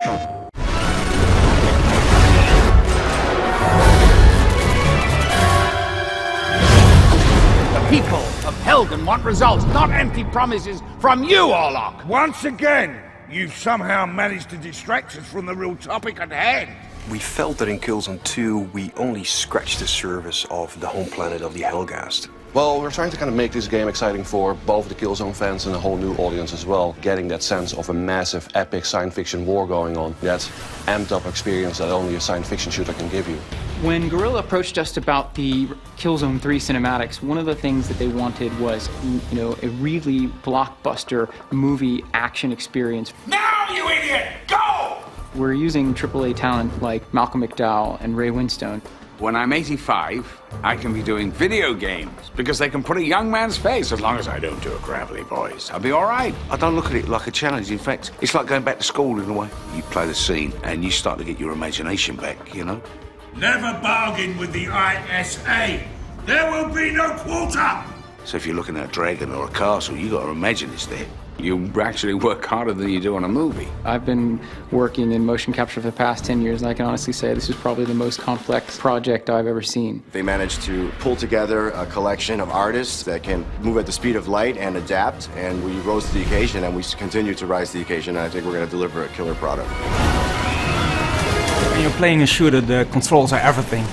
People of Helgen want results, not empty promises from you, Orlok! Once again, you've somehow managed to distract us from the real topic at hand. We felt that in Killzone 2, we only scratched the surface of the home planet of the Helghast. Well, we're trying to kind of make this game exciting for both the Killzone fans and a whole new audience as well. Getting that sense of a massive, epic science fiction war going on. That amped up experience that only a science fiction shooter can give you. When Guerrilla approached us about the Killzone 3 cinematics, one of the things that they wanted was, a really blockbuster movie action experience. Now, you idiot! Go! We're using AAA talent like Malcolm McDowell and Ray Winstone. When I'm 85, I can be doing video games because they can put a young man's face as long as I don't do a gravelly voice. I'll be all right. I don't look at it like a challenge. In fact, it's like going back to school in a way. You play the scene and you start to get your imagination back, you know? Never bargain with the ISA. There will be no quarter. So if you're looking at a dragon or a castle, you got to imagine it's there. You actually work harder than you do on a movie. I've been working in motion capture for the past 10 years, and I can honestly say this is probably the most complex project I've ever seen. They managed to pull together a collection of artists that can move at the speed of light and adapt, and we rose to the occasion, and we continue to rise to the occasion, and I think we're going to deliver a killer product. When you're playing a shooter, the controls are everything.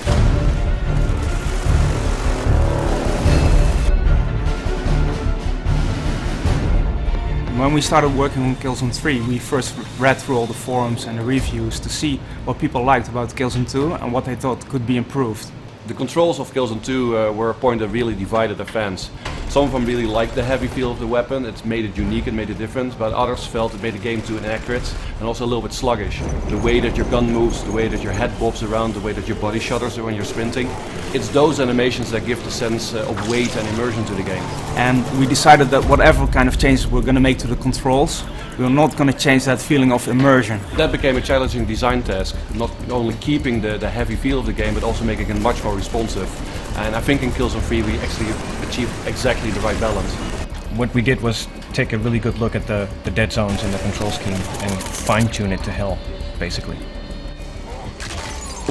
When we started working on Killzone 3, we first read through all the forums and the reviews to see what people liked about Killzone 2 and what they thought could be improved. The controls of Killzone 2 were a point that really divided the fans. Some of them really liked the heavy feel of the weapon, it made it unique and made it different, but others felt it made the game too inaccurate and also a little bit sluggish. The way that your gun moves, the way that your head bobs around, the way that your body shudders when you're sprinting, it's those animations that give the sense of weight and immersion to the game. And we decided that whatever kind of changes we're going to make to the controls, we're not going to change that feeling of immersion. That became a challenging design task, not only keeping the heavy feel of the game, but also making it much more responsive. And I think in Killzone 3 we actually achieved exactly the right balance. What we did was take a really good look at the dead zones in the control scheme and fine-tune it to hell, basically.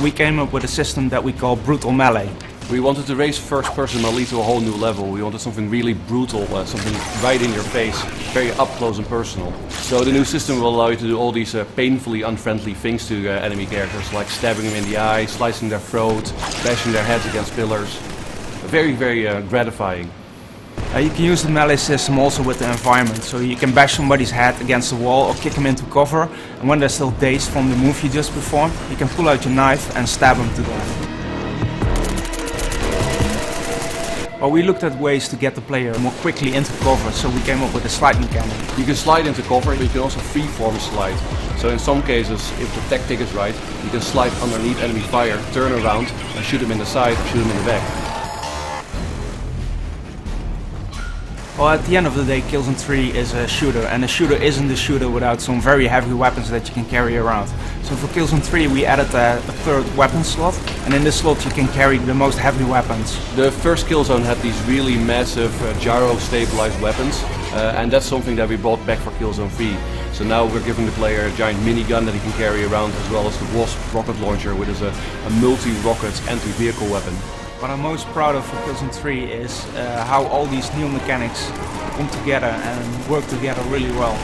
We came up with a system that we call Brutal Melee. We wanted to raise first-person melee to a whole new level. We wanted something really brutal, something right in your face, very up close and personal. So the new system will allow you to do all these painfully unfriendly things to enemy characters, like stabbing them in the eye, slicing their throat, bashing their heads against pillars. Very, very gratifying. You can use the melee system also with the environment, so you can bash somebody's head against the wall or kick them into cover, and when they're still dazed from the move you just performed, you can pull out your knife and stab them to death. Well, we looked at ways to get the player more quickly into cover, so we came up with a slide mechanic. You can slide into cover, but you can also freeform slide. So in some cases, if the tactic is right, you can slide underneath enemy fire, turn around, and shoot them in the side or shoot them in the back. Well, at the end of the day, Killzone 3 is a shooter, and a shooter isn't a shooter without some very heavy weapons that you can carry around. So for Killzone 3 we added a third weapon slot, and in this slot you can carry the most heavy weapons. The first Killzone had these really massive gyro-stabilized weapons, and that's something that we brought back for Killzone 3. So now we're giving the player a giant minigun that he can carry around, as well as the Wasp rocket launcher, which is a multi-rocket anti-vehicle weapon. What I'm most proud of for Killzone 3 is how all these new mechanics come together and work together really well.